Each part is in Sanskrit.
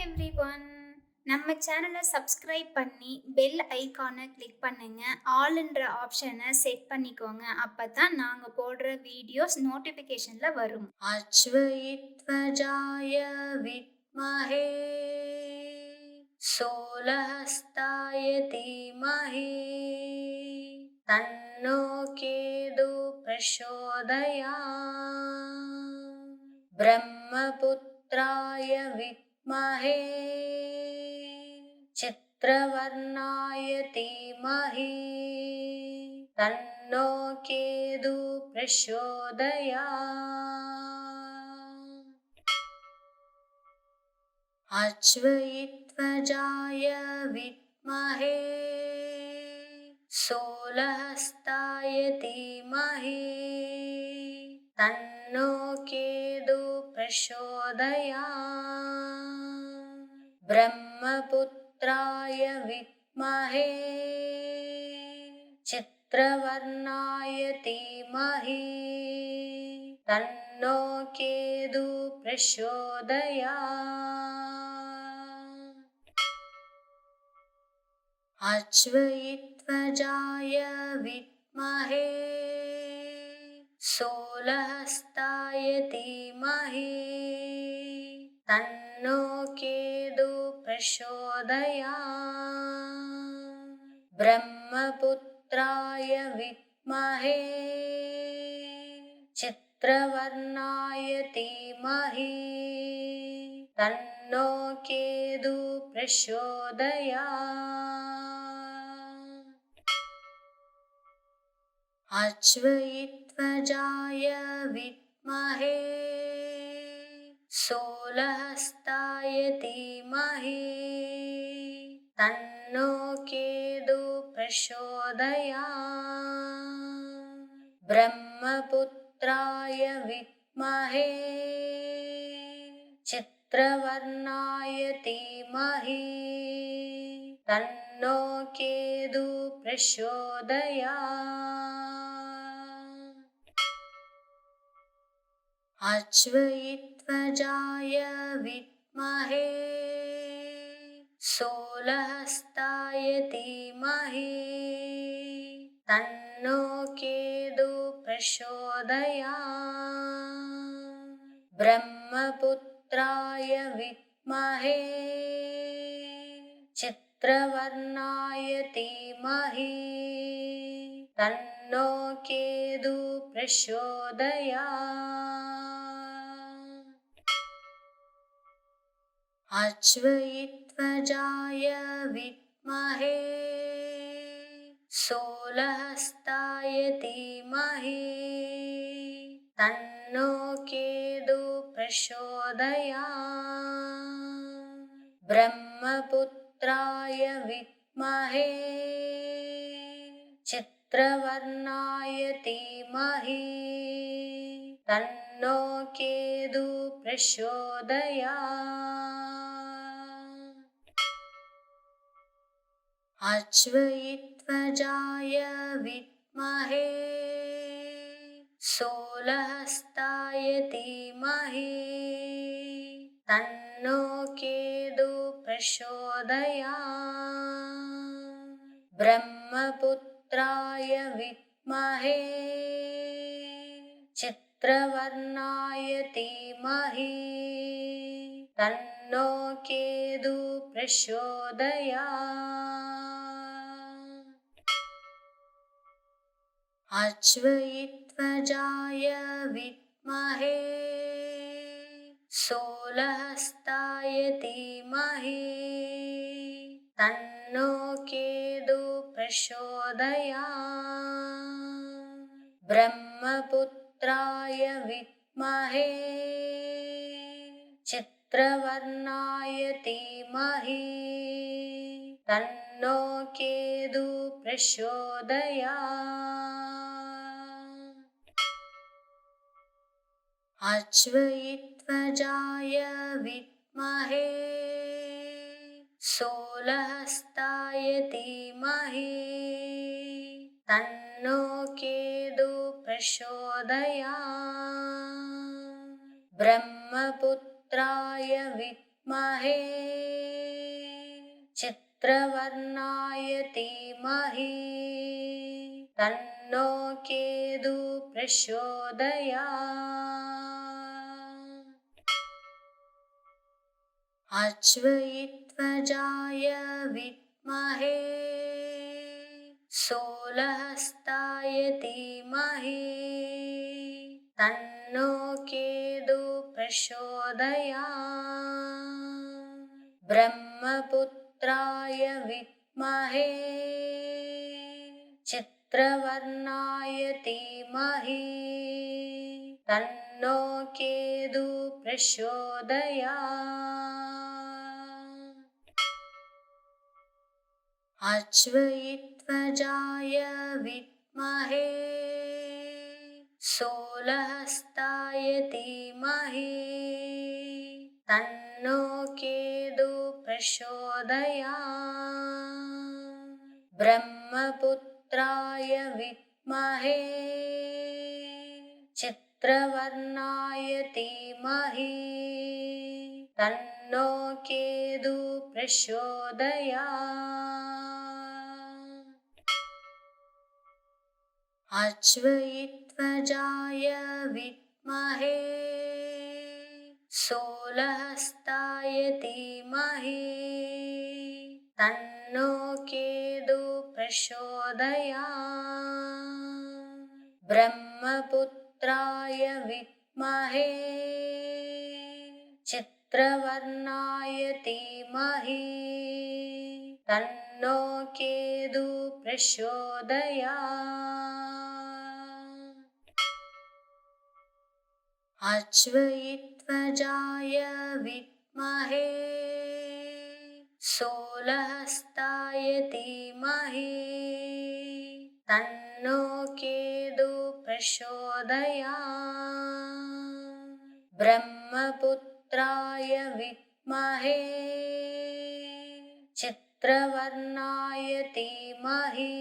எவ்ரிவன். நம்ம சேனலை சப்ஸ்கிரைப் பண்ணி பெல் ஐகானை கிளிக் பண்ணுங்க. ஆல்ன்ற ஆப்ஷனை செட் பண்ணிக்கோங்க. அப்பதான் நாங்க போடுற வீடியோஸ் நோட்டிபிகேஷன்ல வரும். அச்வயித்வஜாய வித்மஹே சோலஹஸ்தாய தீமஹி தன்னோ கேது பிரசோதயாத் பிரம்மபுத்ராய विद्महे चित्रवर्णाय धीमहि तन्नो केतु प्रचोदयात् अश्वत्थाय विद्महे सोलहस्ताय धीमहि तन्नो केतु प्रचोदयात् ब्रह्मपुत्राय विद्महे चित्रवर्णाय धीमहि तन्नो केतु प्रचोदयात् अश्वत्थाय विद्महे सोलहस्ताय धीमहि तन्नो केतु प्रचोदयात् ब्रह्मपुत्राय विद्महे चित्रवर्णाय धीमहि तन्नो केतु प्रचोदयात् अश्वत्थाय विद्महे सोलहस्ताय धीमहि तन्नो केतु प्रचोदयात् ब्रह्मपुत्राय विद्महे चित्रवर्णाय धीमहि तन्नो केतु प्रचोदयात् अश्वत्थाय विद्महे सोलहस्ताय धीमहि तन्नो केतु प्रचोदयात् ब्रह्मपुत्राय विद्महे चित्रवर्णाय धीमहि तन्नो केतु प्रचोदयात् अश्वत्थाय विद्महे सोलहस्ताय धीमहि तन्नो केतु प्रचोदयात् ब्रह्मपुत्राय विद्महे चित्रवर्णाय धीमहि तन्नो केतु प्रचोदयात् अश्वत्थाय विद्महे सोलहस्ताय धीमहि तन्नो केतु प्रचोदयात् ब्रह्मपुत्राय विद्महे चित्रवर्णाय धीमहि तन्नो केतु प्रचोदयात् अश्वत्थाय विद्महे सोलहस्ताय धीमहि तन्नो केतु प्रचोदयात् ब्रह्मपुत्राय विद्महे चित्रवर्णाय धीमहि तन्नो केतु प्रचोदयात् अश्वत्थाय विद्महे सोलहस्ताय धीमहि तन्नो केतु प्रचोदयात् ब्रह्मपुत्राय विद्महे विद्महे चित्रवर्णाय धीमहि तन्नो केतु प्रचोदयात्। अश्वत्थाय विद्महे शूलहस्ताय धीमहि तन्नो केतु प्रचोदयात्। ब्रह्मपुत्राय विद्महे चित्रवर्णाय धीमहि तन्नो केतु प्रचोदयात्। अश्वत्थाय विद्महे शूलहस्ताय धीमहि तन्नो केतु प्रचोदयात्। ब्रह्मपुत्राय विद्महे चित्रवर्णाय धीमहि तन्नो केतु प्रचोदयात्। अश्वत्थाय विद्महे शूलहस्ताय धीमहि तन्नो केतु प्रचोदयात्। ब्रह्मपुत्राय विद्महे चित्रवर्णाय धीमहि तन्नो केतु प्रचोदयात्। अश्वत्थाय विद्महे शूलहस्ताय धीमहि तन्नो केतु प्रचोदयात्। ब्रह्मपुत्राय विद्महे चित्रवर्णाय धीमहि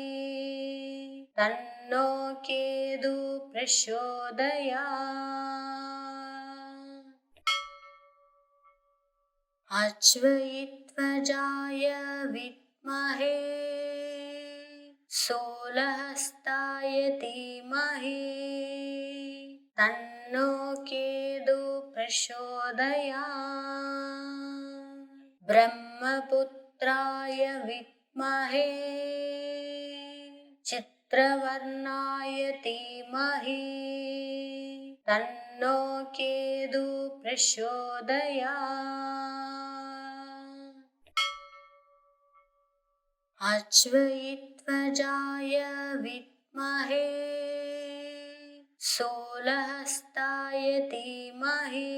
तन्नो केतु प्रचोदयात्। अश्वत्थाय विद्महे शूलहस्ताय धीमहि तन्नो केतु प्रचोदयात्। ब्रह्मपुत्राय विद्महे चित्रवर्णाय धीमहि तन्नो केतु प्रचोदयात्। अश्वत्थाय विद्महे शूलहस्ताय धीमहि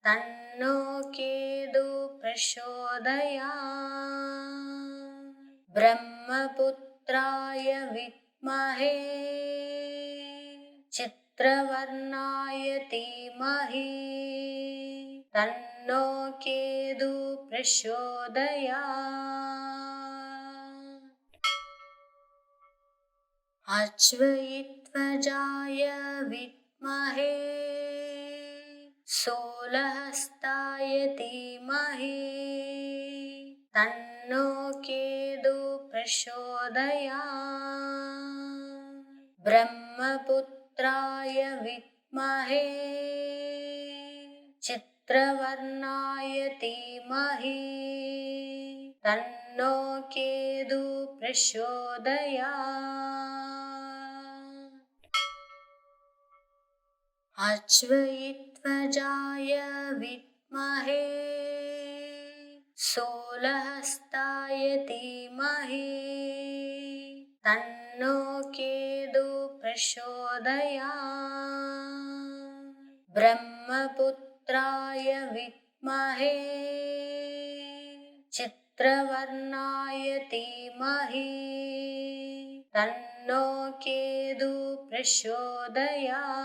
तन्नो केतु प्रचोदयात्। ब्रह्मपुत्राय विद्महे चित्रवर्णाय धीमहि तन्नो केतु प्रचोदयात्। अश्वत्थाय विद्महे शूलहस्ताय धीमहि तन्नो केतु प्रचोदयात्। ब्रह्मपुत्राय विद्महे चित्रवर्णाय धीमहि तन्नो केतु प्रचोदयात्। अश्वत्थाय विद्महे शूलहस्ताय धीमहि तन्नो केतु प्रचोदयात्। ब्रह्मपुत्राय विद्महे चित्रवर्णाय धीमहि तन्नो केतु प्रचोदयात्।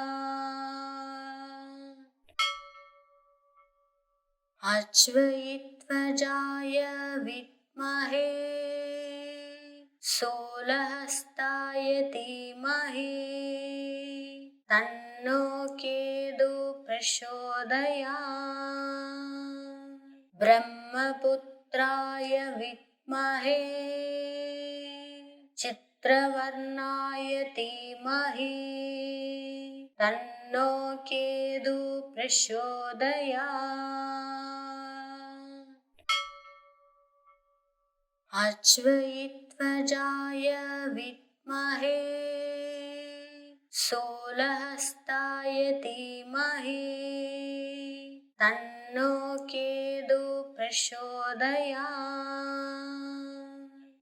अश्वत्थाय विद्महे शूलहस्ताय धीमहि तन्नो केतु प्रचोदयात्। ब्रह्मपुत्राय विद्महे चित्रवर्णाय धीमहि तन्नो केतु प्रचोदयात्। अश्वत्थाय विद्महे शूलहस्ताय धीमहि तन्नो केतु प्रचोदयात्।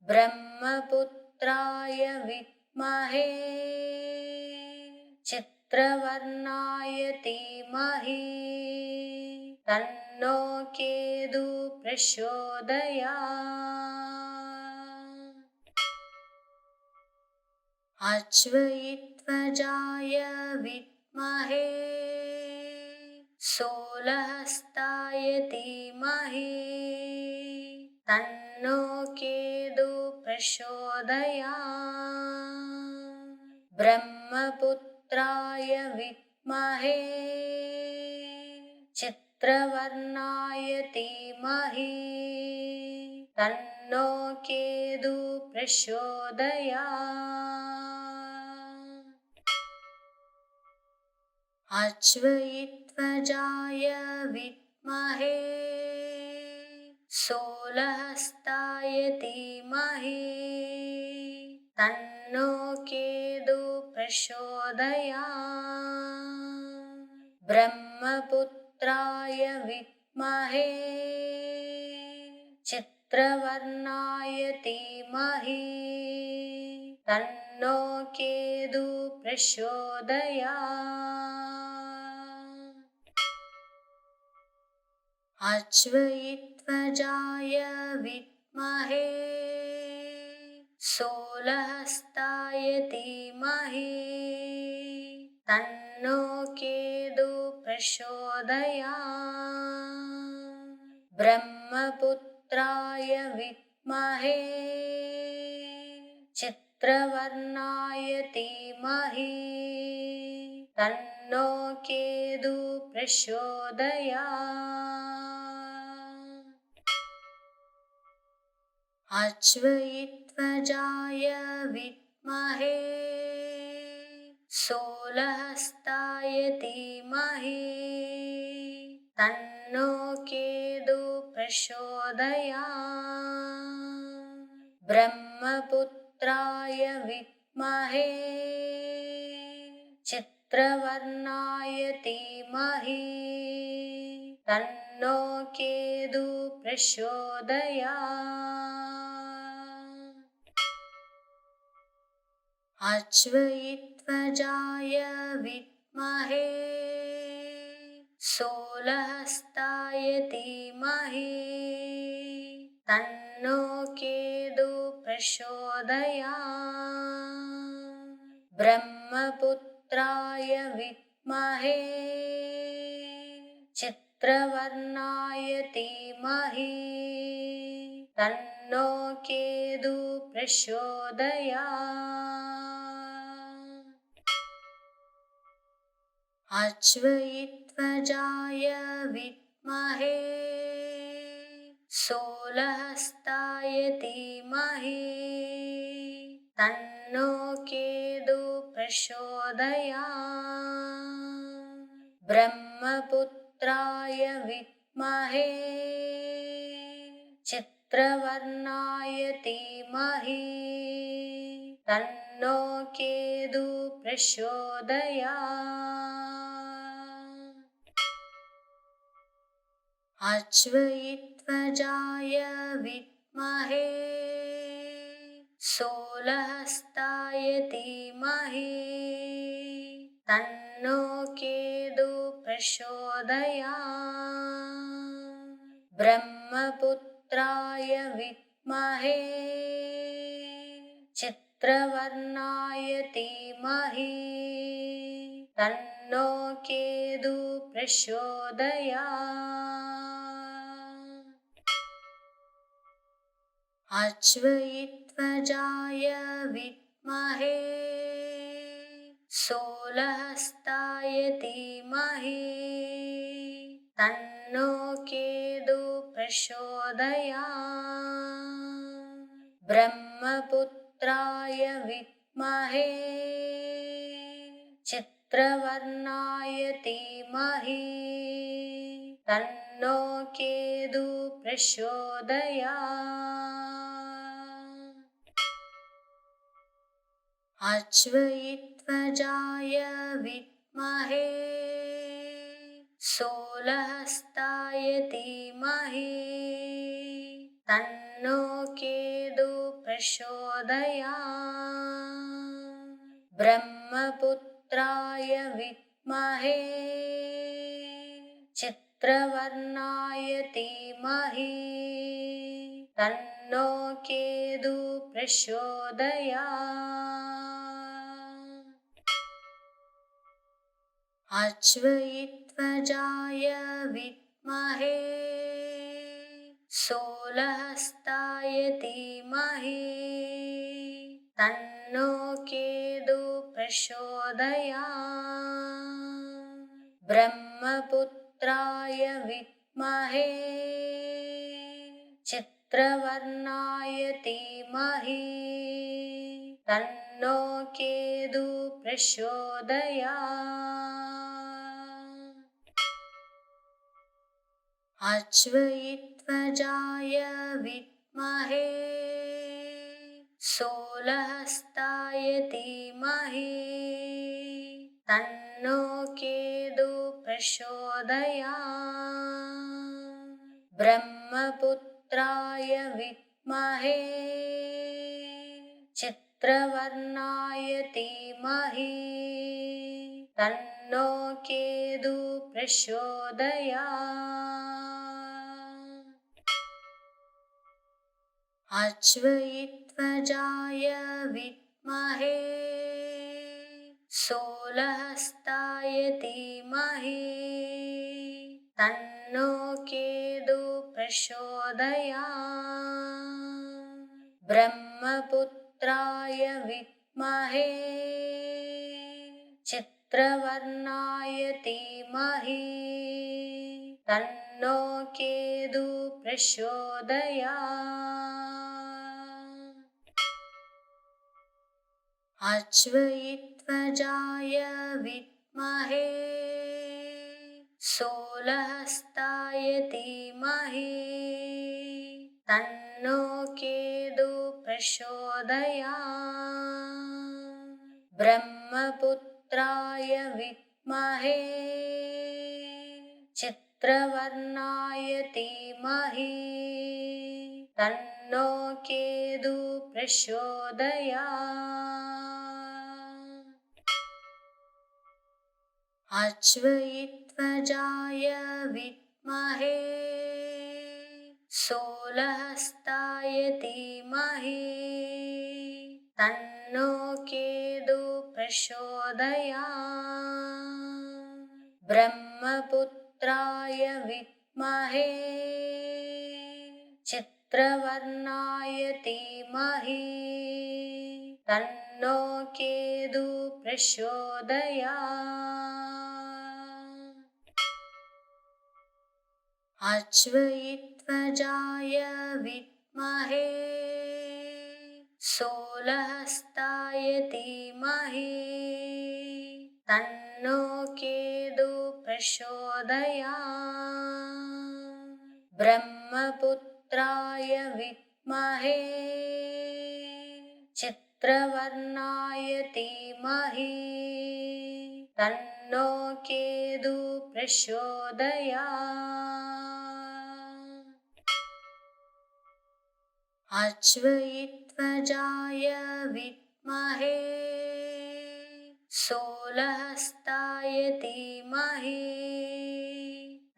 ब्रह्मपुत्राय विद्महे चित्रवर्णाय धीमहि तन्नो केतु प्रचोदयात्। अश्वत्थाय विद्महे शूलहस्ताय धीमहि तन्नो केतु प्रचोदयात्। ब्रह्मपुत्राय विद्महे चित्रवर्णाय धीमहि तन्नो केतु प्रचोदयात्। अश्वत्थाय विद्महे शूलहस्ताय धीमहि तन्नो केतु प्रचोदयात्। ब्रह्मपुत्राय विद्महे चित्रवर्णाय धीमहि तन्नो केतु प्रचोदयात्। अश्वत्थाय विद्महे शूलहस्ताय धीमहि तन्नो केतु प्रचोदयात्। ब्रह्मपुत्राय विद्महे चित्रवर्णाय धीमहि तन्नो केतु प्रचोदयात्। अश्वत्थाय विद्महे शूलहस्ताय धीमहि तन्नो केतु प्रचोदयात्। ब्रह्मपुत्राय विद्महे चित्रवर्णाय धीमहि तन्नो केतु प्रचोदयात्। अश्वत्थाय विद्महे शूलहस्ताय धीमहि तन्नो केतु प्रचोदयात्। ब्रह्मपुत्राय विद्महे चित्रवर्णाय धीमहि तन्नो केतु प्रचोदयात्। अश्वत्थाय विद्महे शूलहस्ताय धीमहि तन्नो केतु प्रचोदयात्। ब्रह्मपुत्राय विद्महे चित्रवर्णाय धीमहि तन्नो केतु प्रचोदयात्। अश्वत्थाय विद्महे शूलहस्ताय धीमहि तन्नो केतु प्रचोदयात्। ब्रह्मपुत्राय विद्महे चित्रवर्णाय धीमहि तन्नो केतु प्रचोदयात्। अश्वत्थाय विद्महे शूलहस्ताय धीमहि तन्नो केतु प्रचोदयात्। प्रचोदयात्। ब्रह्मपुत्राय विद्महे चित्रवर्णाय धीमहि तन्नो केतु प्रचोदयात्। अश्वत्थाय विद्महे शूलहस्ताय धीमहि तन्नो केतु प्रचोदयात्। ब्रह्मपुत्राय विद्महे चित्रवर्णाय धीमहि तन्नो केतु प्रचोदयात्। अश्वत्थाय विद्महे शूलहस्ताय धीमहि तन्नो केतु प्रचोदयात्। ब्रह्मपुत्राय विद्महे चित्रवर्णाय धीमहि तन्नो केतु प्रचोदयात्। अश्वत्थाय विद्महे शूलहस्ताय धीमहि तन्नो केतु प्रचोदयात्। ब्रह्मपुत्राय विद्महे चित्रवर्णाय धीमहि तन्नो केतु प्रचोदयात्। अश्वत्थाय विद्महे शूलहस्ताय धीमहि तन्नो केतु प्रचोदयात्। ब्रह्मपुत्राय विद्महे चित्रवर्णाय धीमहि तन्नो केतु प्रचोदयात्। अश्वत्थाय विद्महे शूलहस्ताय धीमहि तन्नो केतु प्रचोदयात्। ब्रह्मपुत्राय विद्महे चित्रवर्णाय धीमहि तन्नो केतु प्रचोदयात्। अश्वत्थाय विद्महे शूलहस्ताय धीमहि तन्नो केतु प्रचोदयात्। ब्रह्मपुत्राय विद्महे चित्रवर्णाय धीमहि तन्नो केतु प्रचोदयात्। अश्वत्थाय विद्महे शूलहस्ताय धीमहि तन्नो केतु प्रचोदयात्। ब्रह्मपुत्राय विद्महे चित्रवर्णाय धीमहि तन्नो केतु प्रचोदयात्। अश्वत्थाय विद्महे शूलहस्ताय धीमहि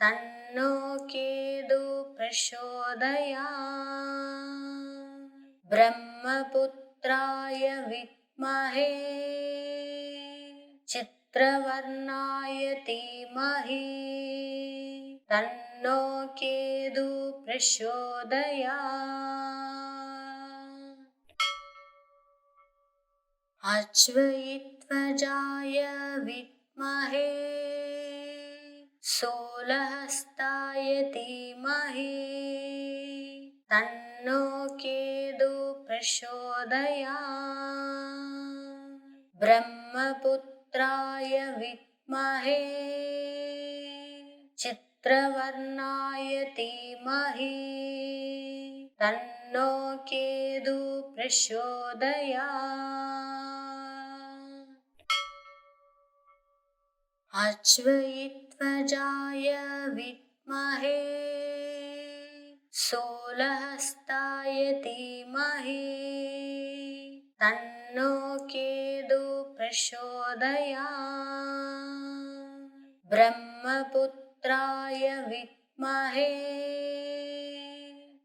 तन्नो केतु प्रचोदयात्। ब्रह्मपुत्राय विद्महे चित्रवर्णाय धीमहि तन्नो केतु प्रचोदयात्। अश्वत्थाय विद्महे शूलहस्ताय धीमहि तन्नो केतुः प्रचोदयात् ब्रह्मपुत्राय विद्महे चित्रवर्णाय धीमहि तन्नो केतुः प्रचोदयात् अश्वत्थाय विद्महे शूलहस्ताय धीमहि तन्नो केतुः प्रचोदयात् ब्रह्मपुत्राय विद्महे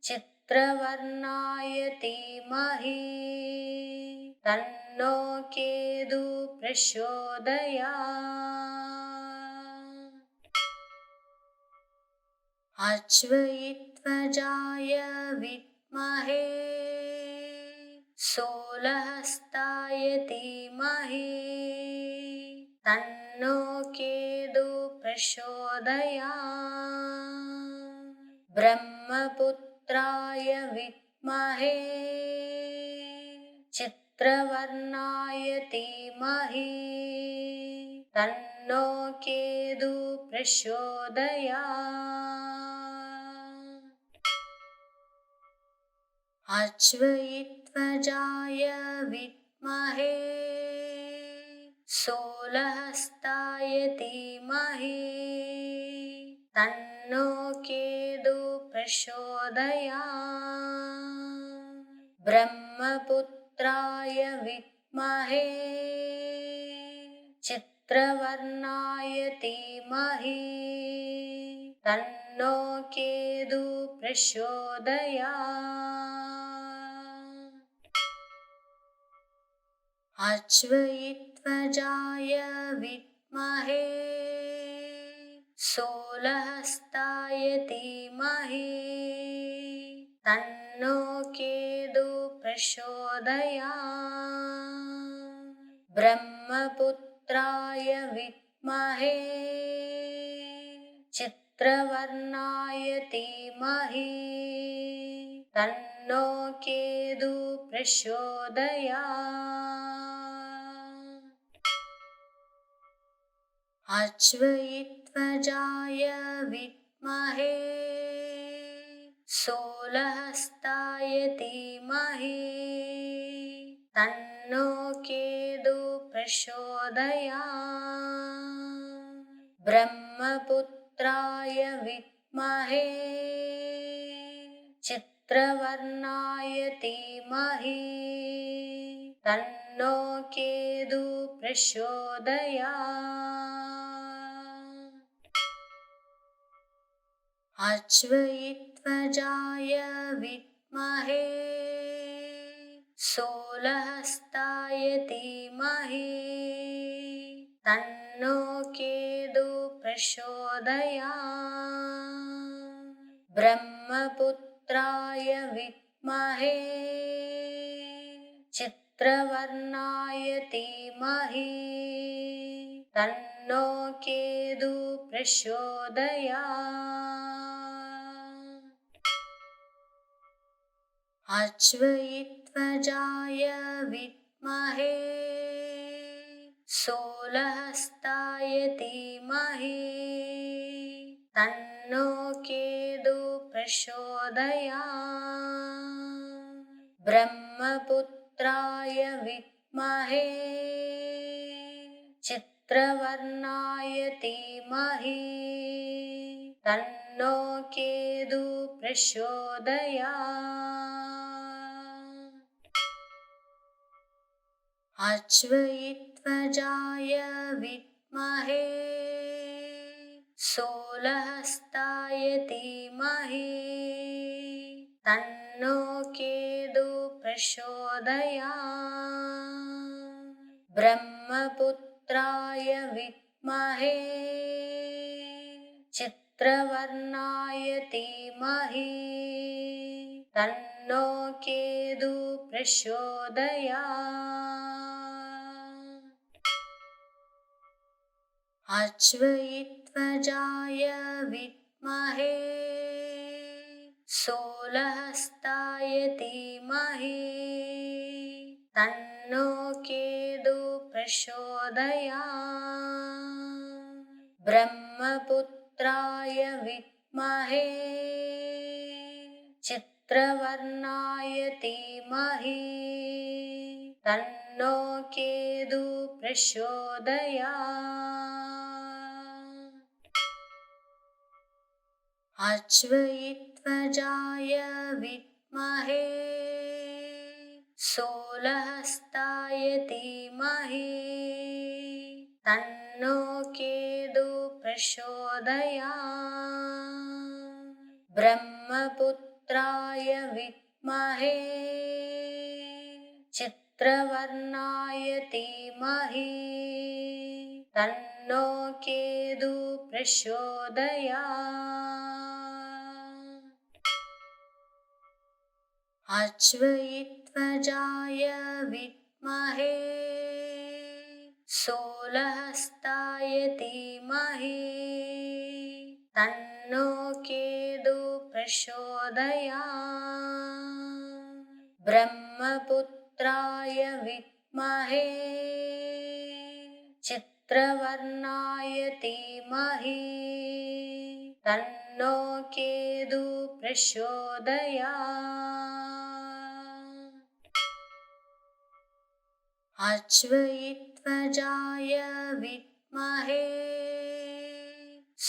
चित्रवर्णाय धीमहि तन्नो केतुः प्रचोदयात् अश्वत्थाय विद्महे शूलहस्ताय धीमहि तन्नो केतुः प्रचोदयात् ब्रह्मपुत्राय विद्महे चित्रवर्णाय धीमहि तन्नो केतुः प्रचोदयात् अश्वत्थाय विद्महे शूलहस्ताय धीमहि तन्नो केतुः प्रचोदयात् ब्रह्मपुत्राय विद्महे चित्रवर्णाय धीमहि तन्नो केतुः प्रचोदयात् अश्वत्थाय विद्महे शूलहस्ताय धीमहि तन्नो केतुः प्रचोदयात् ब्रह्मपुत्राय विद्महे चित्रवर्णाय धीमहि तन्नो केतुः प्रचोदयात् अश्वत्थाय विद्महे शूलहस्ताय धीमहि तन्नो केतुः प्रचोदयात् ब्रह्मपुत्राय विद्महे चित्रवर्णाय धीमहि तन्नो केतुः प्रचोदयात् अश्वत्थाय विद्महे शूलहस्ताय धीमहि तन्नो केतुः प्रचोदयात् ब्रह्मपुत्राय विद्महे चित्रवर्णाय धीमहि तन्नो केतुः प्रचोदयात् अश्वत्थाय विद्महे शूलहस्ताय धीमहि तन्नो केतुः प्रचोदयात् ब्रह्मपुत्राय विद्महे चित्रवर्णाय धीमहि तन्नो केतुः प्रचोदयात् अश्वत्थाय विद्महे शूलहस्ताय धीमहि तन्नो केतुः प्रचोदयात् ब्रह्मपुत्राय विद्महे चित्रवर्णाय धीमहि तन्नो केतुः प्रचोदयात् अश्वत्थाय अश्वयुत्वजाय विद्महे शूलहस्ताय धीमहि तन्नो केतुः प्रचोदयात् ब्रह्मपुत्राय विद्महे चित्रवर्णाय धीमहि तन्नो केतुः प्रचोदयात् अश्वयुत्वजाय विद्महे शूलहस्ताय धीमहि तन्नो केतुः प्रचोदयात् ब्रह्मपुत्राय विद्महे चित्रवर्णाय धीमहि तन्नो केतुः प्रचोदयात् अश्वयुत्वजाय विद्महे शूलहस्ताय धीमहि तन्नो केतुः प्रचोदयात् ब्रह्मपुत्राय विद्महे चित्रवर्णाय धीमहि तन्नो केतुः प्रचोदयात् अश्वयुत्वजाय विद्महे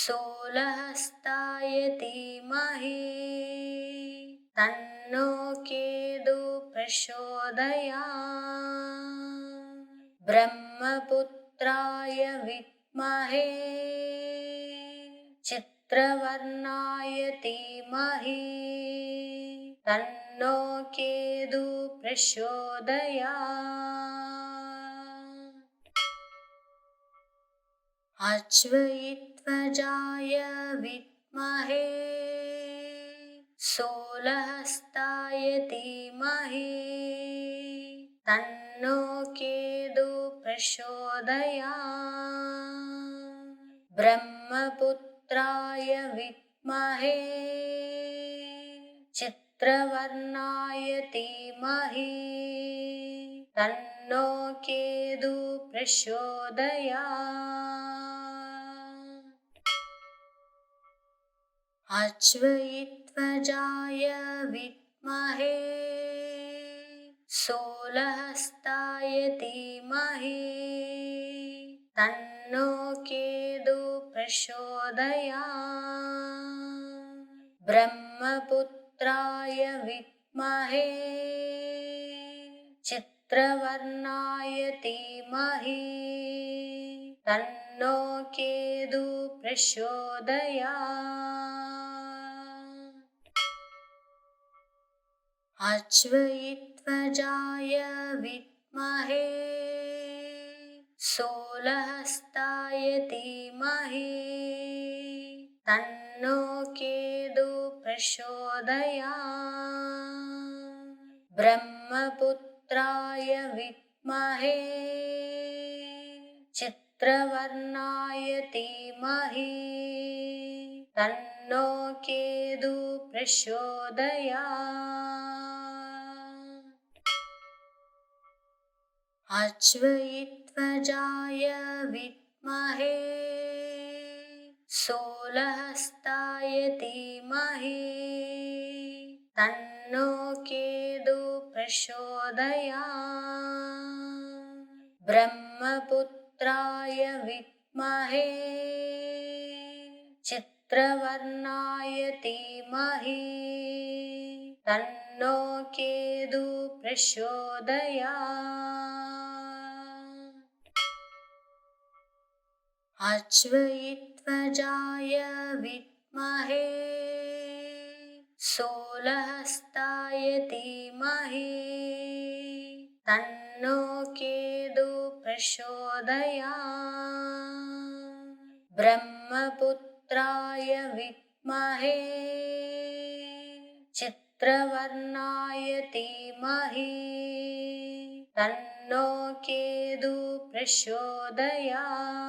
शूलहस्ताय धीमहि तन्नो केतुः प्रचोदयात् ब्रह्मपुत्राय विद्महे चित्रवर्णाय धीमहि तन्नो केतुः प्रचोदयात् अश्वयुत्वजाय विद्महे शूलहस्ताय धीमहि तन्नो केतुः प्रचोदयात् ब्रह्मपुत्राय विद्महे चित्रवर्णाय धीमहि तन्नो केतुः प्रचोदयात् अश्वयुत्वजाय विद्महे शूलहस्ताय धीमहि तन्नो केतुः प्रचोदयात् ब्रह्मपुत्राय विद्महे चित्रवर्णाय धीमहि तन्नो केतुः प्रचोदयात् अश्वयुत्वजाय विद्महे शूलहस्ताय धीमहि तन्नो केतुः प्रचोदयात् ब्रह्मपुत्राय विद्महे चित्रवर्णाय धीमहि तन्नो केतुः प्रचोदयात् अश्वयुत्वजाय विद्महे शूलहस्ताय धीमहि तन्नो केतुः प्रचोदयात् ब्रह्मपुत्राय विद्महे चित्रवर्णाय धीमहि तन्नो केतुः प्रचोदयात् अश्वयुत्वजाय विद्महे शूलहस्ताय धीमहि तन्नो केतुः प्रचोदयात् ब्रह्मपुत्राय विद्महे चित्रवर्णाय धीमहि तन्नो केतुः प्रचोदयात्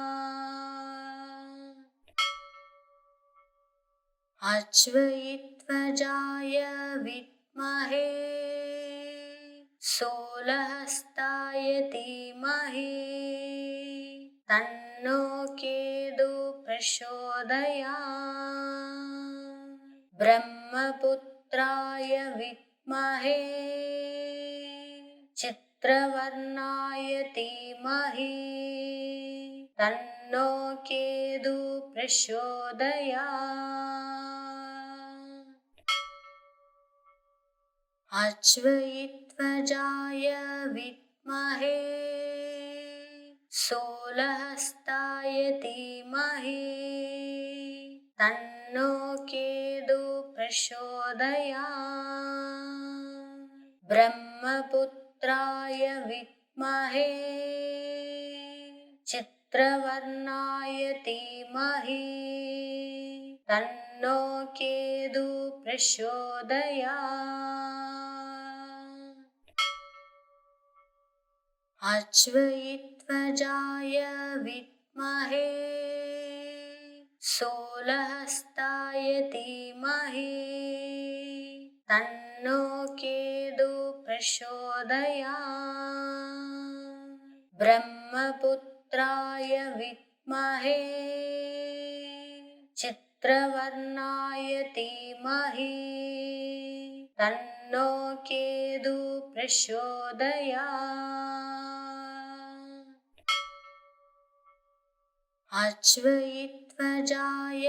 अश्वत्थाय विद्महे शूलहस्ताय धीमहि तन्नो केतुः प्रचोदयात् ब्रह्मपुत्राय विद्महे चित्रवर्णाय धीमहि तन्नो केतुः प्रचोदयात् अश्वत्थाय विद्महे शूलहस्ताय धीमहि तन्नो केतुः प्रचोदयात् ब्रह्मपुत्राय विद्महे चित्रवर्णाय धीमहि तन्नो केतुः प्रचोदयात् अश्वत्थाय विद्महे शूलहस्ताय धीमहि तन्नो केतुः प्रचोदयात् ब्रह्मपुत्राय विद्महे चित्रवर्णाय धीमहि तन्नो केतुः प्रचोदयात् अश्वत्थाय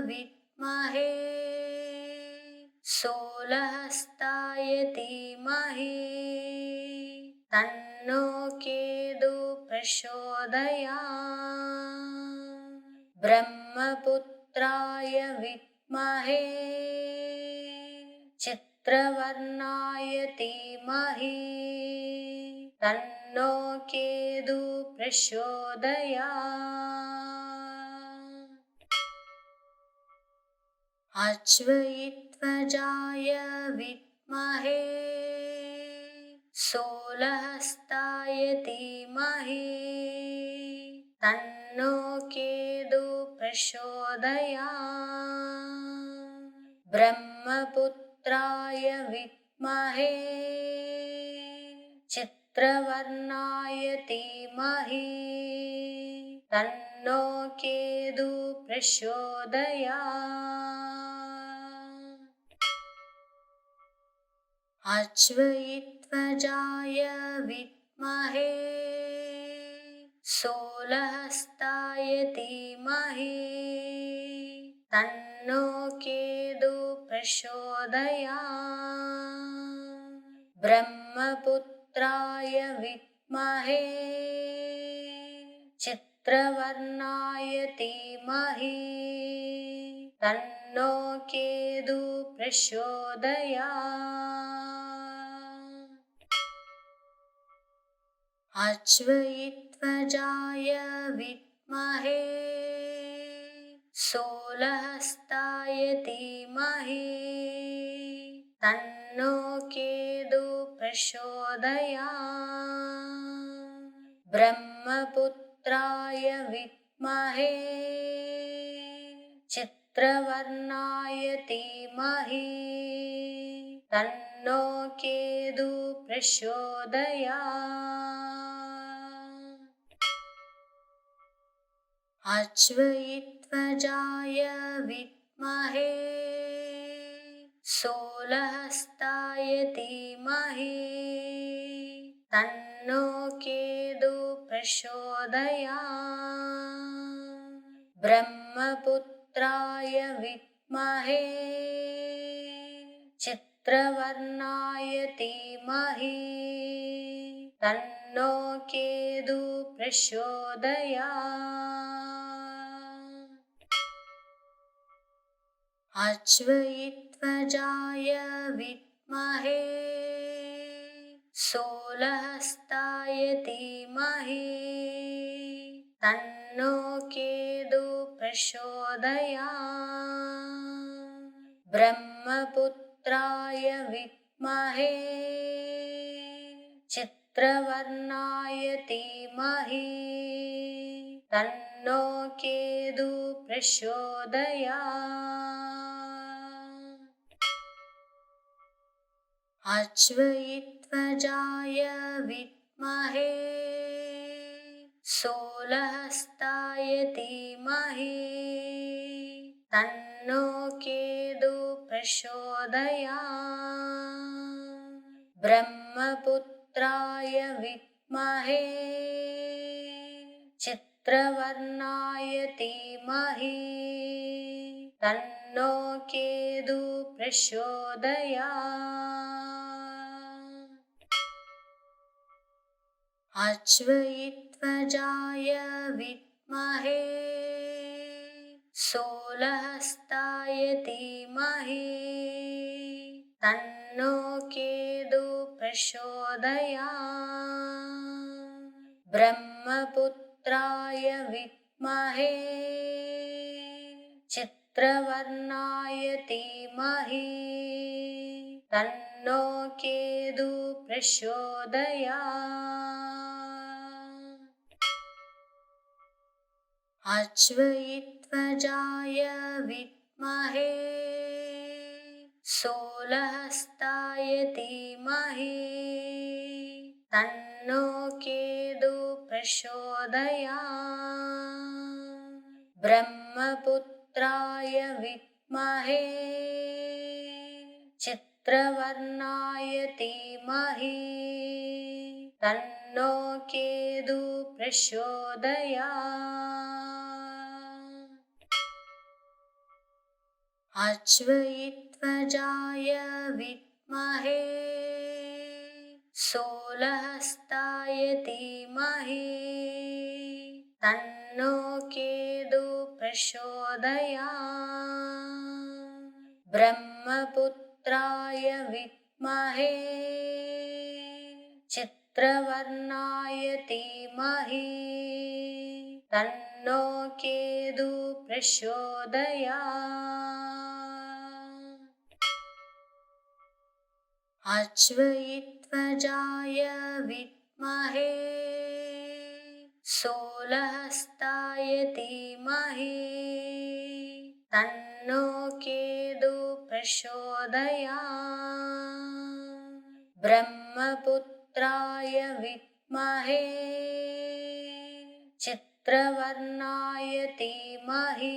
विद्महे शूलहस्ताय धीमहि तन्नो केतुः प्रचोदयात् ब्रह्मपुत्राय विद्महे चित्रवर्णाय धीमहि तन्नो केतुः प्रचोदयात् अश्वत्थाय विद्महे शूलहस्ताय धीमहि तन्नो केतुः प्रचोदयात् ब्रह्मपुत्राय विद्महे चित्रवर्णाय धीमहि तन्नो केतुः प्रचोदयात् अश्वत्थाय विद्महे शूलहस्ताय धीमहि तन्नो केतुः प्रचोदयात् ब्रह्मपुत्राय विद्महे चित्रवर्णाय धीमहि तन्नो केतुः प्रचोदयात् अश्वत्थाय विद्महे शूलहस्ताय धीमहि तन्नो केतुः प्रचोदयात् ब्रह्मपुत्राय विद्महे चित्रवर्णाय धीमहि तन्नो केतुः प्रचोदयात् अश्वत्थाय विद्महे शूलहस्ताय धीमहि तन्नो केतुः प्रचोदयात् ब्रह्मपुत्राय विद्महे चित्रवर्णाय धीमहि तन्नो केतुः प्रचोदयात् अश्वत्थाय विद्महे शूलहस्ताय धीमहि तन्नो केतुः प्रचोदयात् ब्रह्मपुत्राय विद्महे चित्रवर्णाय धीमहि तन्नो केतुः प्रचोदयात् अश्वत्थाय विद्महे शूलहस्ताय धीमहि तन्नो केतुः प्रचोदयात् ब्रह्मपुत्राय विद्महे चित्रवर्णाय धीमहि तन्नो केतुः प्रचोदयात् अश्वत्थाय विद्महे शूलहस्ताय धीमहि तन्नो केतुः प्रचोदयात् ब्रह्मपुत्राय विद्महे चित्रवर्णाय धीमहि तन्नो केतुः प्रचोदयात् अश्वत्थाय विद्महे शूलहस्ताय धीमहि तन्नो केतुः प्रचोदयात् ब्रह्मपुत्राय विद्महे चित्रवर्णाय धीमहि तन्नो केतुः प्रचोदयात् अश्वत्थाय विद्महे शूलहस्ताय धीमहि तन्नो केतुः प्रचोदयात् ब्रह्मपुत्राय विद्महे चित्रवर्णाय धीमहि तन्नो केतुः प्रचोदयात् अश्वत्थाय विद्महे शूलहस्ताय धीमहि तन्नो केतुः प्रचोदयात् ब्रह्मपुत्राय विद्महे चित्रवर्णाय धीमहि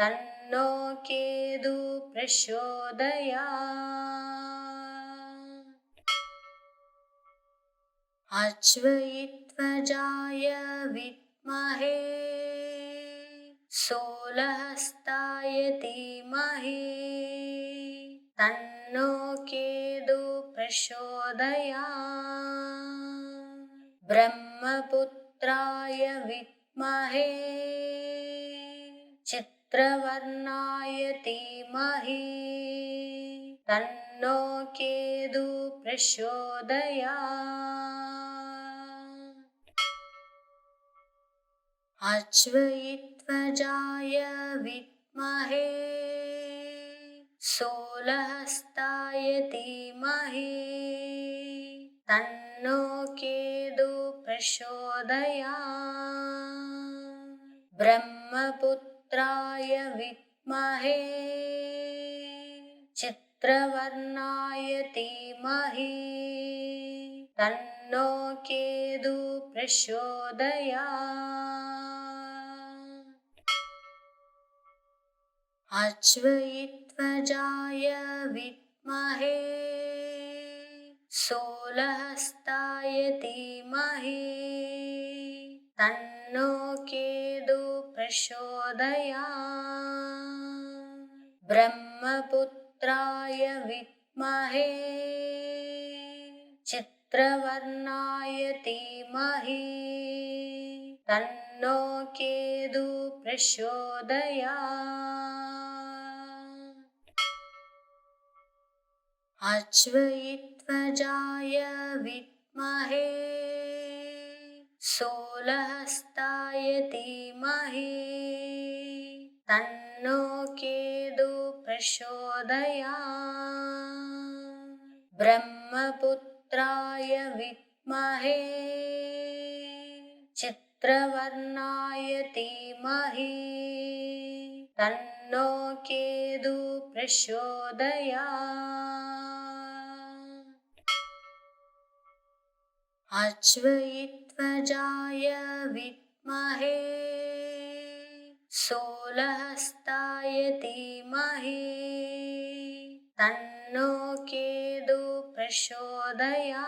तन्नो केतुः प्रचोदयात् अश्वत्थाय विद्महे शूलहस्ताय धीमहि तन्नो केतुः प्रचोदयात् ब्रह्मपुत्राय विद्महे चित्रवर्णाय धीमहि तन्नो केतुः प्रचोदयात् अश्वत्थाय विद्महे शूलहस्ताय धीमहि तन्नो केतुः प्रचोदयात् ब्रह्मपुत्राय विद्महे चित्रवर्णाय धीमहि तन्नो केतुः प्रचोदयात् अश्वत्थाय विद्महे शूलहस्ताय धीमहि तन्नो केतुः प्रचोदयात् ब्रह्मपुत्राय विद्महे चित्रवर्णाय धीमहि तन्नो केतुः प्रचोदयात् अश्वत्थाय विद्महे शूलहस्ताय धीमहि तन्नो केतुः प्रचोदयात् ब्रह्मपुत्राय विद्महे चित्रवर्णाय धीमहि तन्नो केतुः प्रचोदयात् अश्वत्थाय विद्महे शूलहस्ताय धीमहि तन्नो केतुः प्रचोदयात्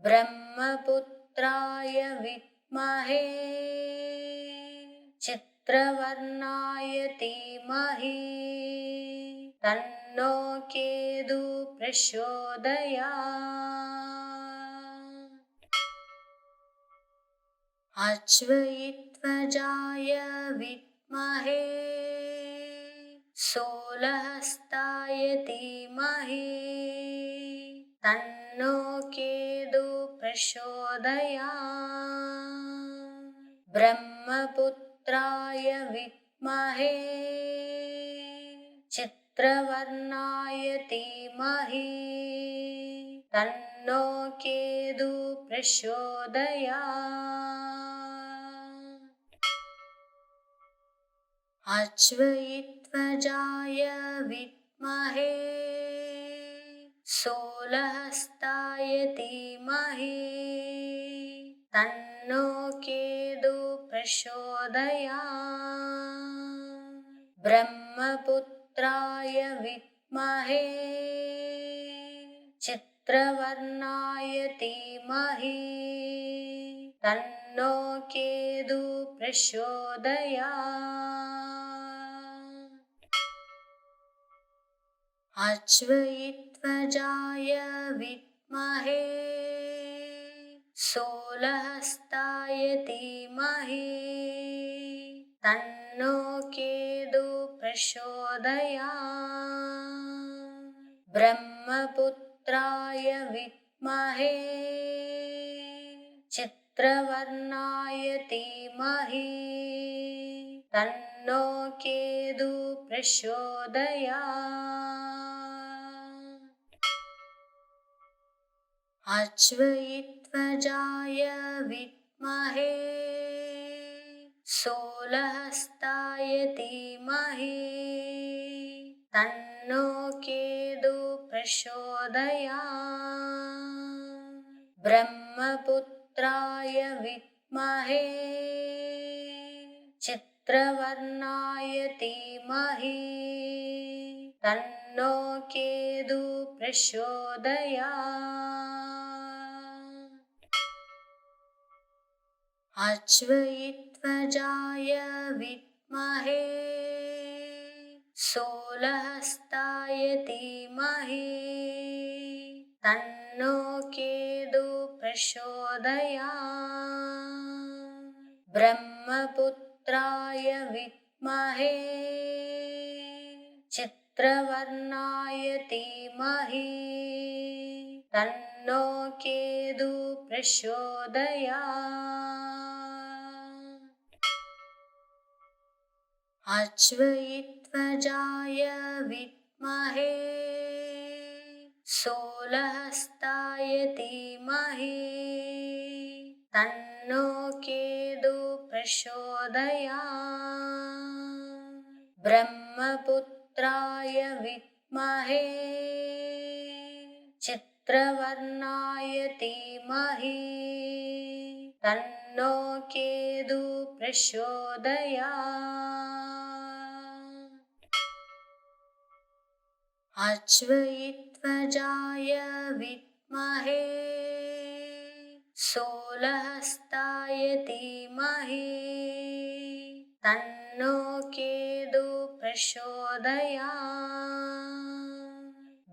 ब्रह्मपुत्राय विद्महे चित्रवर्णाय धीमहि तन्नो केतुः प्रचोदयात् अश्वत्थाय विद्महे शूलहस्ताय धीमहि तन्नो केतुः प्रचोदयात् ब्रह्मपुत्राय विद्महे चित्रवर्णाय धीमहि तन्नो केतुः प्रचोदयात् अश्वत्थाय विद्महे शूलहस्ताय धीमहि तन्नो केतुः प्रचोदयात् ब्रह्मपुत्राय विद्महे चित्रवर्णाय धीमहि तन्नो केतुः प्रचोदयात् अश्वत्थाय विद्महे शूलहस्ताय धीमहि तन्नो केतुः प्रचोदयात् ब्रह्मपुत्राय विद्महे चित्रवर्णाय धीमहि तन्नो केतुः प्रचोदयात् अश्वत्थाय विद्महे शूलहस्ताय धीमहि तन्नो केतुः प्रचोदयात् ब्रह्मपुत्राय विद्महे चित्रवर्णाय धीमहि तन्नो केतुः प्रचोदयात् अश्वत्थाय विद्महे शूलहस्ताय धीमहि तन्नो केतुः प्रचोदयात् ब्रह्मपुत्राय विद्महे चित्रवर्णाय धीमहि तन्नो केतुः प्रचोदयात् अश्वत्थाय विद्महे शूलहस्ताय धीमहि तन्नो केतुः प्रचोदयात् ब्रह्मपुत्राय विद्महे चित्रवर्णाय धीमहि तन्नो केतुः प्रचोदयात् अश्वत्थाय विद्महे शूलहस्ताय धीमहि तन्नो केतुः प्रचोदयात्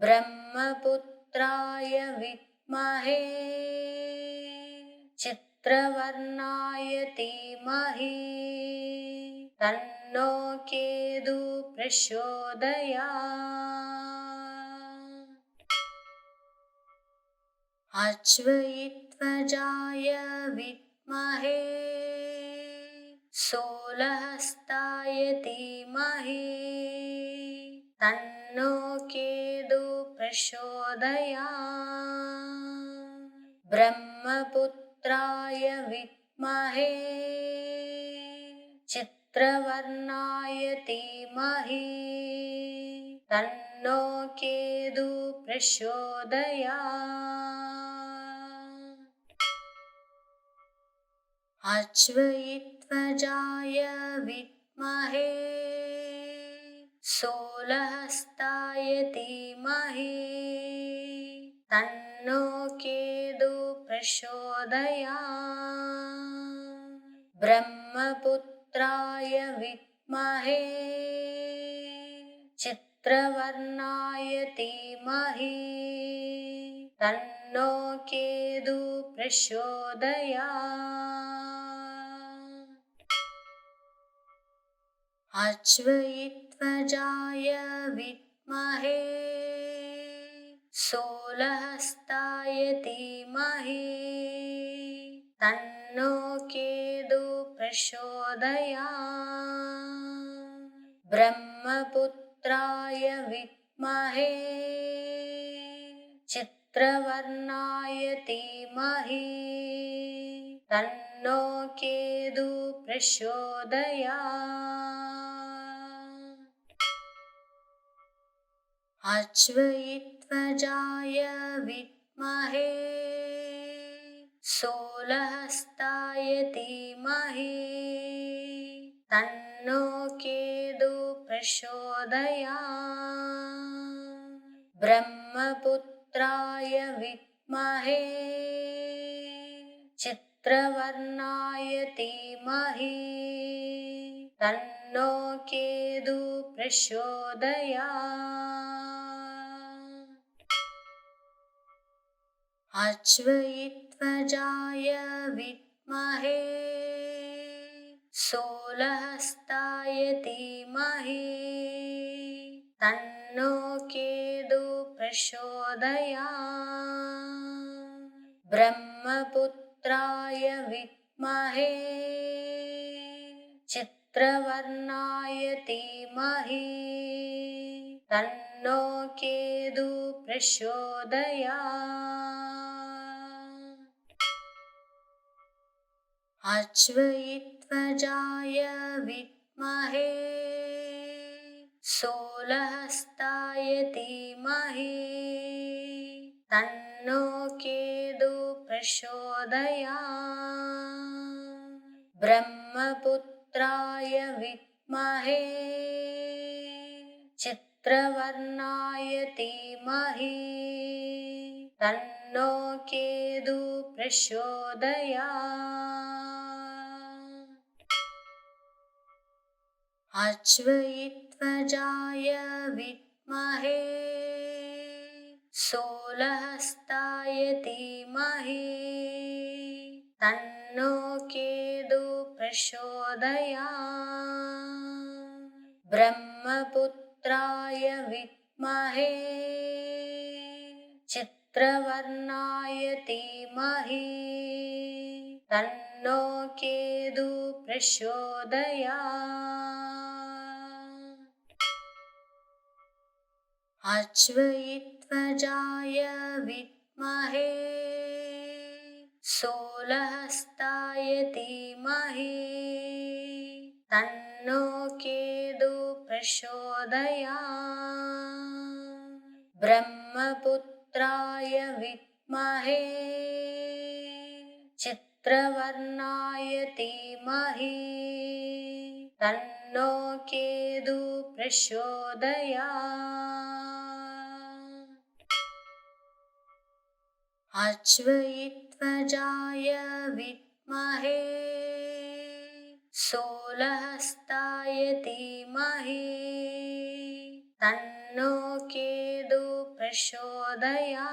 ब्रह्मपुत्राय विद्महे चित्रवर्णाय धीमहि तन्नो केतुः प्रचोदयात् अश्वत्थाय विद्महे शूलहस्ताय धीमहि तन्नो केतुः प्रचोदयात् ब्रह्मपुत्राय विद्महे चित्रवर्णाय धीमहि तन्नो केतुः प्रचोदयात् अश्वत्थाय विद्महे शूलहस्ताय धीमहि तन्नो केतुः प्रचोदयात् ब्रह्मपुत्राय विद्महे चित्रवर्णाय धीमहि तन्नो केतुः प्रचोदयात् अश्वत्थाय विद्महे शूलहस्ताय धीमहि तन्नो केतुः प्रचोदयात् ब्रह्मपुत्राय विद्महे चित्रवर्णाय धीमहि तन्नो केतुः प्रचोदयात् अश्वत्थाय विद्महे शूलहस्ताय धीमहि तन्नो केतुः प्रचोदयात् ब्रह्मपुत्राय विद्महे चित्रवर्णाय धीमहि तन्नो केतुः प्रचोदयात् अश्वत्थाय विद्महे शूलहस्ताय धीमहि तन्नो केतुः प्रचोदयात् ब्रह्मपुत्राय विद्महे चित्रवर्णाय धीमहि तन्नो केतुः प्रचोदयात् अश्वत्थाय विद्महे शूलहस्ताय धीमहि तन्नो केतुः प्रचोदयात् ब्रह्मपुत्राय विद्महे चित्रवर्णाय धीमहि तन्नो केतुः प्रचोदयात् अश्वत्थाय विद्महे शूलहस्ताय धीमहि तन्नो केतुः प्रचोदयात् ब्रह्मपुत्राय विद्महे चित्रवर्णाय धीमहि तन्नो केतुः प्रचोदयात् अश्वत्थाय विद्महे शूलहस्ताय धीमहि तन्नो केतुः प्रचोदयात् ब्रह्मपुत्राय विद्महे चित्रवर्णाय धीमहि तन्नो केतुः प्रचोदयात् अश्वत्थाय विद्महे शूलहस्ताय धीमहि तन्नो केतुः प्रचोदयात्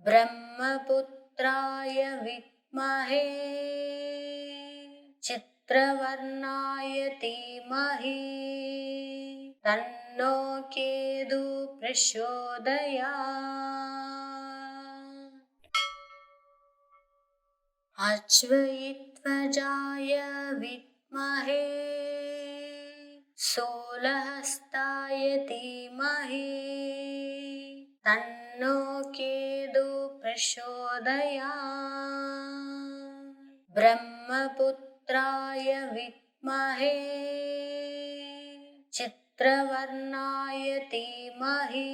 ब्रह्मपुत्राय विद्महे चित्रवर्णाय धीमहि तन्नो केतुः प्रचोदयात् अश्वत्थाय विद्महे शूलहस्ताय धीमहि तन्नो केतुः प्रचोदयात् ब्रह्मपुत्राय विद्महे चित्रवर्णाय धीमहि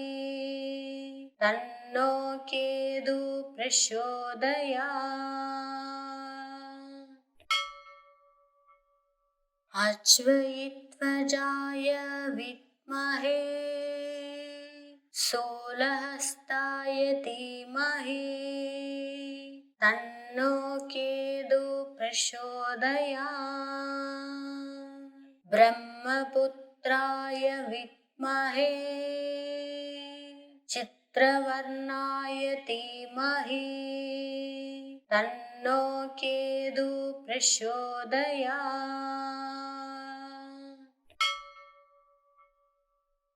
तन्नो केतुः प्रचोदयात् अश्वत्थाय विद्महे शूलहस्ताय धीमहि तन्नो केतुः प्रचोदयात् ब्रह्मपुत्राय विद्महे चित्रवर्णाय धीमहि तन्नो केतुः प्रचोदयात्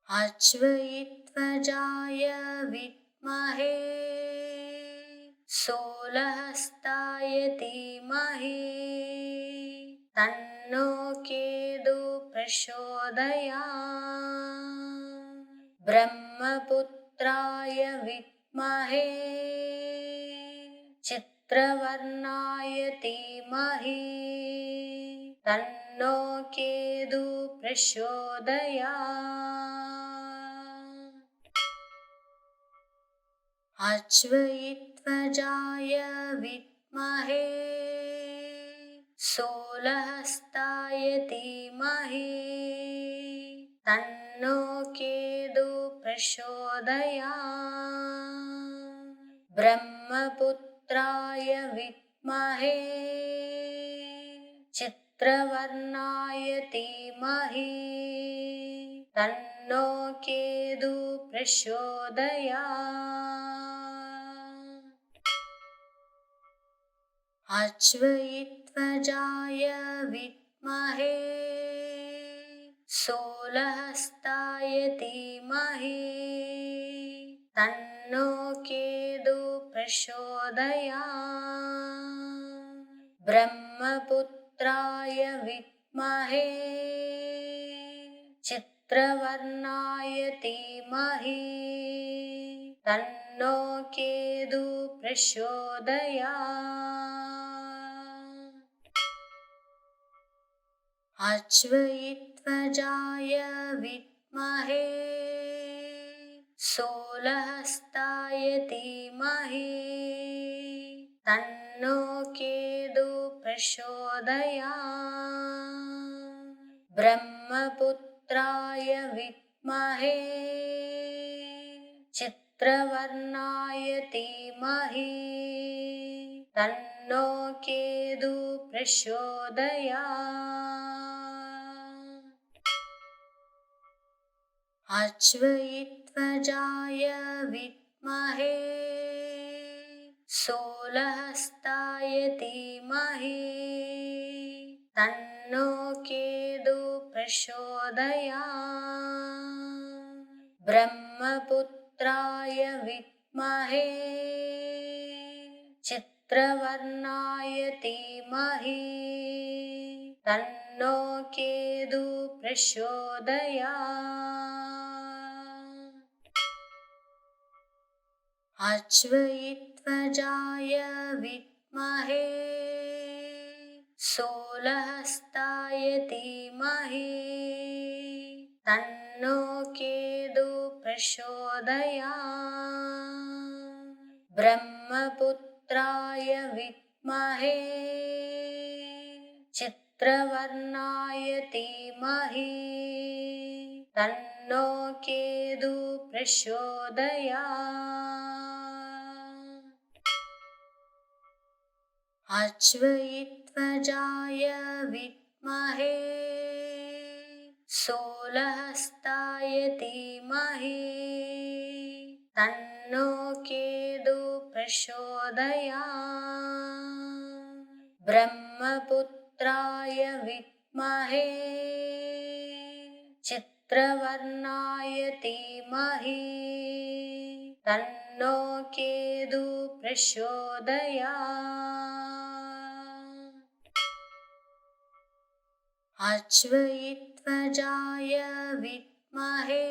अश्वत्थाय विद्महे शूलहस्ताय धीमहि तन्नो केतुः प्रचोदयात् ब्रह्मपुत्राय विद्महे चित्रवर्णाय धीमहि तन्नो केतुः प्रचोदयात् अश्वत्थाय विद्महे शूलहस्ताय धीमहि तन्नो केतुः प्रचोदयात् ब्रह्मपुत्राय विद्महे चित्रवर्णाय धीमहि तन्नो केतुः प्रचोदयात् अश्वत्थाय विद्महे शूलहस्ताय धीमहि तन्नो केतुः प्रचोदयात् ब्रह्मपुत्राय विद्महे चित्रवर्णाय धीमहि तन्नो केतुः प्रचोदयात् अश्वत्थाय विद्महे शूलहस्ताय धीमहि तन्नो केतुः प्रचोदयात् ब्रह्मपुत्राय विद्महे चित्रवर्णाय धीमहि तन्नो केतुः प्रचोदयात् अश्वत्थाय विद्महे शूलहस्ताय धीमहि तन्नो केतुः प्रचोदयात् ब्रह्मपुत्राय विद्महे चित्रवर्णाय धीमहि तन्नो केतुः प्रचोदयात् अश्वत्थाय विद्महे शूलहस्ताय धीमहि तन्नो केतुः प्रचोदयात् ब्रह्मपुत्राय विद्महे चित्रवर्णाय धीमहि तन्नो केतुः प्रचोदयात् अश्वत्थाय विद्महे शूलहस्ताय धीमहि तन्नो केतुः प्रचोदयात् ब्रह्मपुत्राय विद्महे चित्रवर्णाय धीमहि तन्नो केतुः प्रचोदयात् अश्वत्थाय विद्महे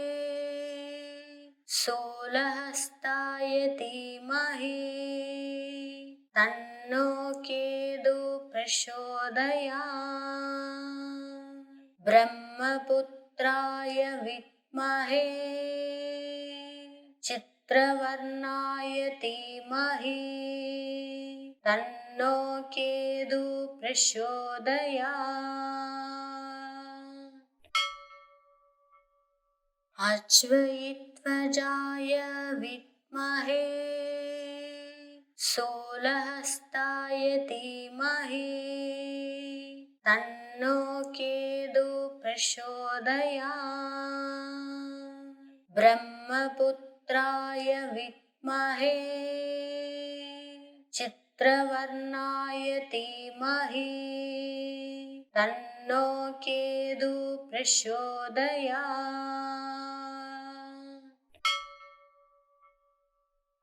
शूलहस्ताय धीमहि तन्नो केतुः प्रचोदयात् ब्रह्मपुत्राय विद्महे चित्रवर्णाय धीमहि तन्नो केतुः प्रचोदयात् अश्वत्थाय विद्महे शूलहस्ताय धीमहि तन्नो केतुः प्रचोदयात् ब्रह्मपुत्राय विद्महे चित्रवर्णाय धीमहि तन्नो केतुः प्रचोदयात्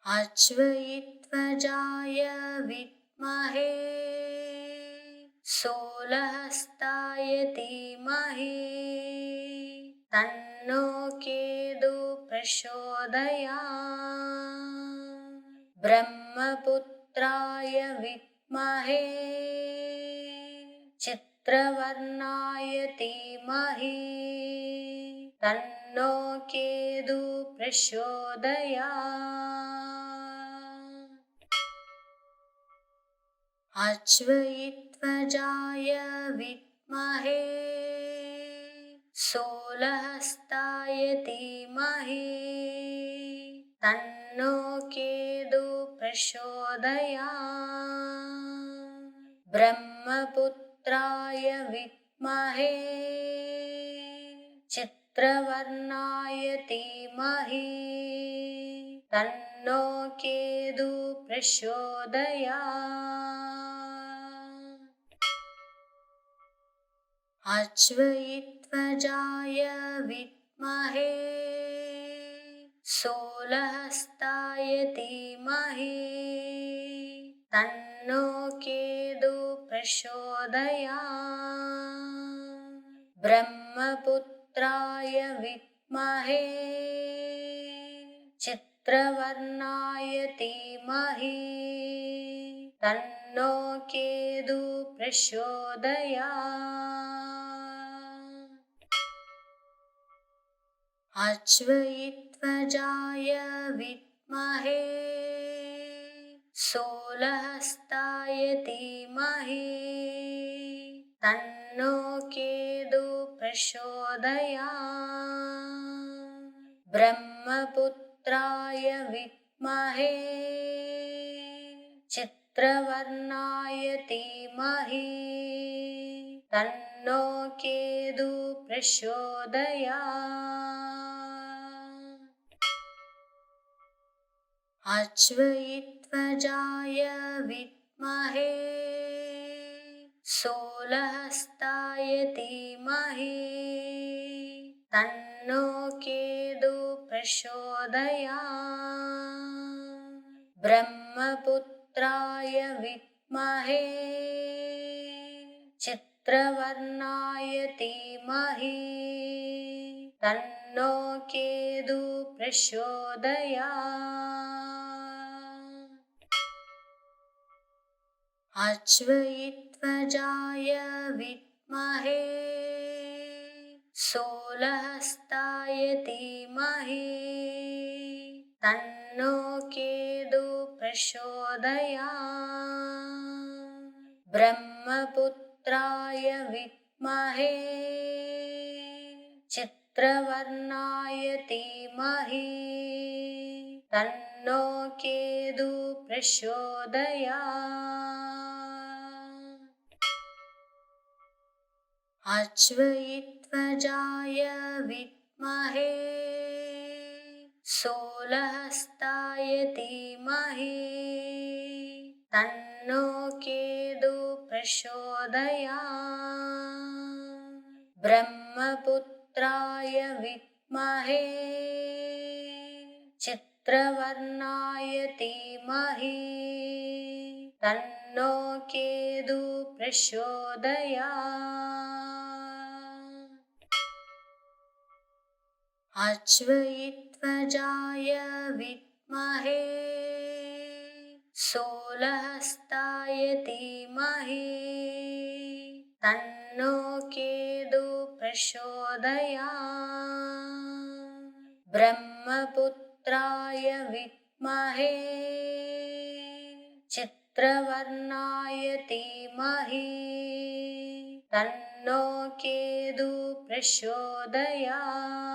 अश्वत्थाय विद्महे शूलहस्ताय धीमहि तन्नो केतुः प्रचोदयात् ब्रह्मपुत्राय विद्महे चित्रवर्णाय धीमहि तन्नो केतुः प्रचोदयात् अश्वत्थाय विद्महे शूलहस्ताय धीमहि तन्नो केतुः प्रचोदयात् ब्रह्मपुत्राय विद्महे चित्रवर्णाय धीमहि तन्नो केतुः प्रचोदयात् अश्वत्थाय विद्महे शूलहस्ताय धीमहि तन्नो केतुः प्रचोदयात् ब्रह्मपुत्राय विद्महे चित्रवर्णाय धीमहि तन्नो केतुः प्रचोदयात् अश्वत्थाय विद्महे शूलहस्ताय धीमहि तन्नो केतुः प्रचोदयात् ब्रह्मपुत्राय विद्महे चित्रवर्णाय धीमहि तन्नो केतुः प्रचोदयात् अश्वत्थाय विद्महे शूलहस्ताय धीमहि तन्नो केतुः प्रचोदयात् ब्रह्मपुत्राय विद्महे चित्रवर्णाय धीमहि तन्नो केतुः प्रचोदयात् अश्वत्थाय विद्महे शूलहस्ताय धीमहि तन्नो केतुः प्रचोदयात् ब्रह्मपुत्राय विद्महे चित्रवर्णाय धीमहि तन्नो केतुः प्रचोदयात् अश्वत्थाय विद्महे शूलहस्ताय धीमहि तन्नो केतुः प्रचोदयात् ब्रह्मपुत्राय विद्महे चित्रवर्णाय धीमहि तन्नो केतुः प्रचोदयात् अश्वत्थाय विद्महे शूलहस्ताय धीमहि तन्नो केतुः प्रचोदयात् अश्वत्थाय विद्महे शूलहस्ताय धीमहि तन्नो केतुः प्रचोदयात् ब्रह्मपुत्राय विद्महे चित्रवर्णाय धीमहि तन्नो केतुः प्रचोदयात् अश्वत्थाय विद्महे शूलहस्ताय धीमहि तन्नो केतुः प्रचोदयात् ब्रह्मपुत्राय विद्महे चित्रवर्णाय धीमहि तन्नो केतुः प्रचोदयात्